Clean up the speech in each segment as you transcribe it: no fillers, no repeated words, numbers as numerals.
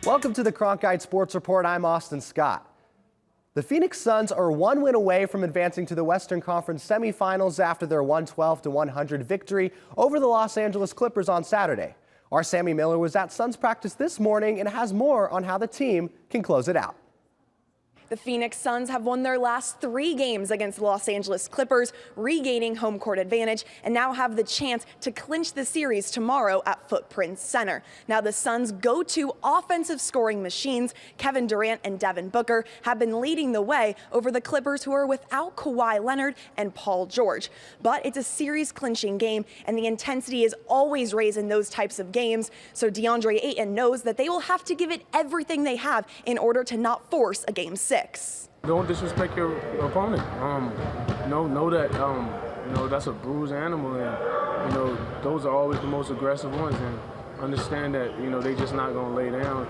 Welcome to the Cronkite Sports Report. I'm Austin Scott. The Phoenix Suns are one win away from advancing to the Western Conference semifinals after their 112-100 victory over the Los Angeles Clippers on Saturday. Our Sammy Miller was at Suns practice this morning and has more on how the team can close it out. The Phoenix Suns have won their last 3 games against the Los Angeles Clippers, regaining home court advantage, and now have the chance to clinch the series tomorrow at Footprint Center. Now the Suns' go-to offensive scoring machines, Kevin Durant and Devin Booker, have been leading the way over the Clippers, who are without Kawhi Leonard and Paul George. But it's a series-clinching game, and the intensity is always raised in those types of games, so Deandre Ayton knows that they will have to give it everything they have in order to not force a Game 6. Don't disrespect your opponent. Know that that's a bruised animal, and those are always the most aggressive ones. And understand that they're just not gonna lay down.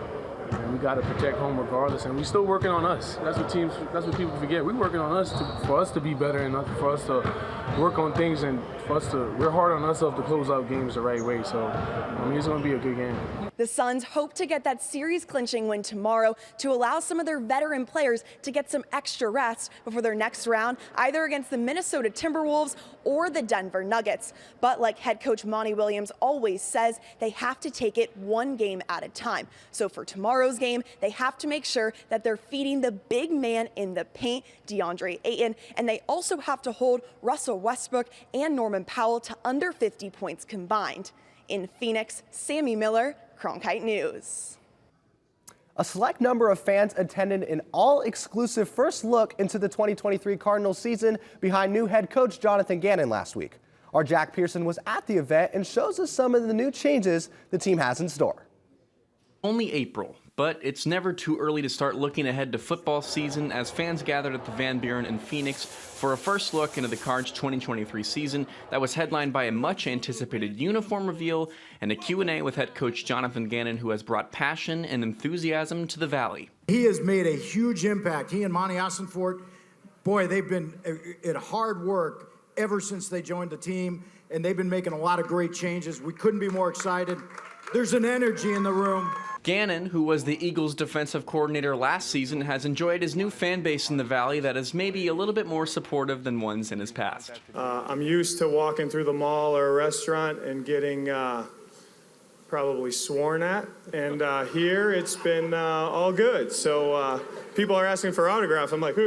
And we got to protect home regardless. And we're still working on us. That's what people forget. We're working on us for us to be better, and for us to work on things, and we're hard on ourselves to close out games the right way. So it's gonna be a good game. The Suns hope to get that series-clinching win tomorrow to allow some of their veteran players to get some extra rest before their next round, either against the Minnesota Timberwolves or the Denver Nuggets. But like head coach Monty Williams always says, they have to take it one game at a time. So for tomorrow's game, they have to make sure that they're feeding the big man in the paint, Deandre Ayton, and they also have to hold Russell Westbrook and Norman Powell to under 50 points combined. In Phoenix, Sammy Miller, Cronkite News. A select number of fans attended an all-exclusive first look into the 2023 Cardinals season behind new head coach Jonathan Gannon last week. Our Jack Pearson was at the event and shows us some of the new changes the team has in store. Only April, but it's never too early to start looking ahead to football season as fans gathered at the Van Buren in Phoenix for a first look into the Cards 2023 season that was headlined by a much-anticipated uniform reveal and a Q&A with head coach Jonathan Gannon, who has brought passion and enthusiasm to the Valley. He has made a huge impact. He and Monty Ossenfort, boy, they've been at hard work ever since they joined the team, and they've been making a lot of great changes. We couldn't be more excited. There's an energy in the room. Gannon, who was the Eagles' defensive coordinator last season, has enjoyed his new fan base in the Valley that is maybe a little bit more supportive than ones in his past. I'm used to walking through the mall or a restaurant and getting probably sworn at, and here it's been all good. So people are asking for autographs. I'm like,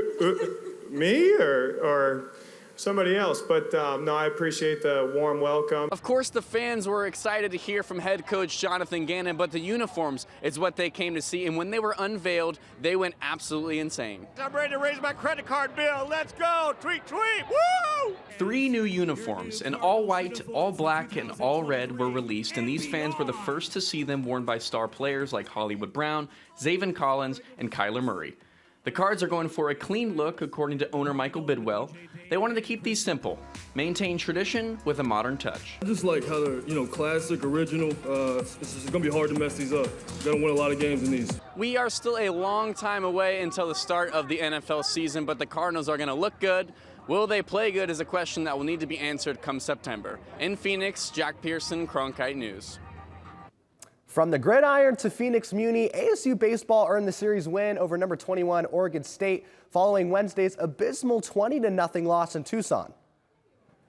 me or somebody else, but no, I appreciate the warm welcome. Of course, the fans were excited to hear from head coach Jonathan Gannon, but the uniforms is what they came to see, and when they were unveiled, they went absolutely insane. I'm ready to raise my credit card bill. Let's go, tweet, tweet, woo! 3 new uniforms, in all white, all black, and all red, were released, and these fans were the first to see them worn by star players like Hollywood Brown, Zaven Collins, and Kyler Murray. The Cards are going for a clean look, according to owner Michael Bidwell. They wanted to keep these simple, maintain tradition with a modern touch. I just like how they're, classic, original. It's just gonna be hard to mess these up. Gonna win a lot of games in these. We are still a long time away until the start of the NFL season, but the Cardinals are gonna look good. Will they play good is a question that will need to be answered come September. In Phoenix, Jack Pearson, Cronkite News. From the gridiron to Phoenix Muni, ASU baseball earned the series win over number 21 Oregon State following Wednesday's abysmal 20-0 loss in Tucson.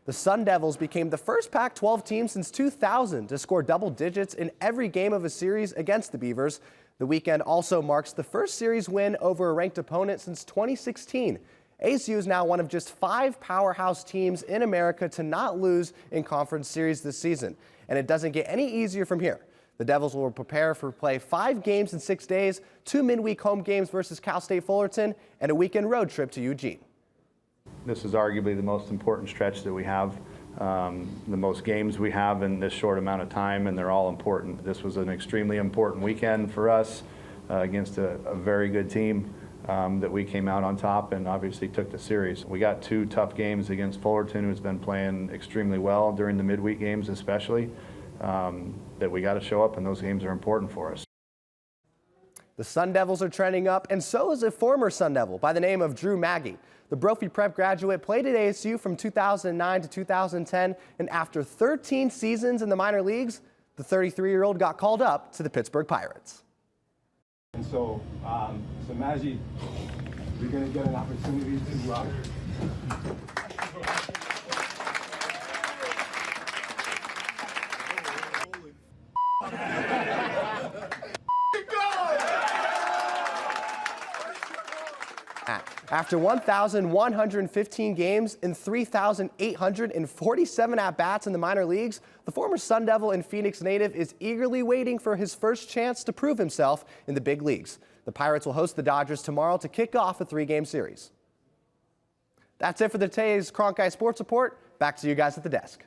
The Sun Devils became the first Pac-12 team since 2000 to score double digits in every game of a series against the Beavers. The weekend also marks the first series win over a ranked opponent since 2016. ASU is now one of just 5 powerhouse teams in America to not lose in conference series this season, and it doesn't get any easier from here. The Devils will prepare for play 5 games in 6 days, 2 midweek home games versus Cal State Fullerton, and a weekend road trip to Eugene. This is arguably the most important stretch that we have, the most games we have in this short amount of time, and they're all important. This was an extremely important weekend for us against a very good team that we came out on top and obviously took the series. We got 2 tough games against Fullerton, who's been playing extremely well during the midweek games especially. That we got to show up, and those games are important for us. The Sun Devils are trending up, and so is a former Sun Devil by the name of Drew Maggi. The Brophy Prep graduate played at ASU from 2009 to 2010, and after 13 seasons in the minor leagues, the 33-year-old got called up to the Pittsburgh Pirates. So, so Maggie, you're going to get an opportunity to. After 1,115 games and 3,847 at-bats in the minor leagues, the former Sun Devil and Phoenix native is eagerly waiting for his first chance to prove himself in the big leagues. The Pirates will host the Dodgers tomorrow to kick off a 3-game series. That's it for today's Cronkite Sports Report. Back to you guys at the desk.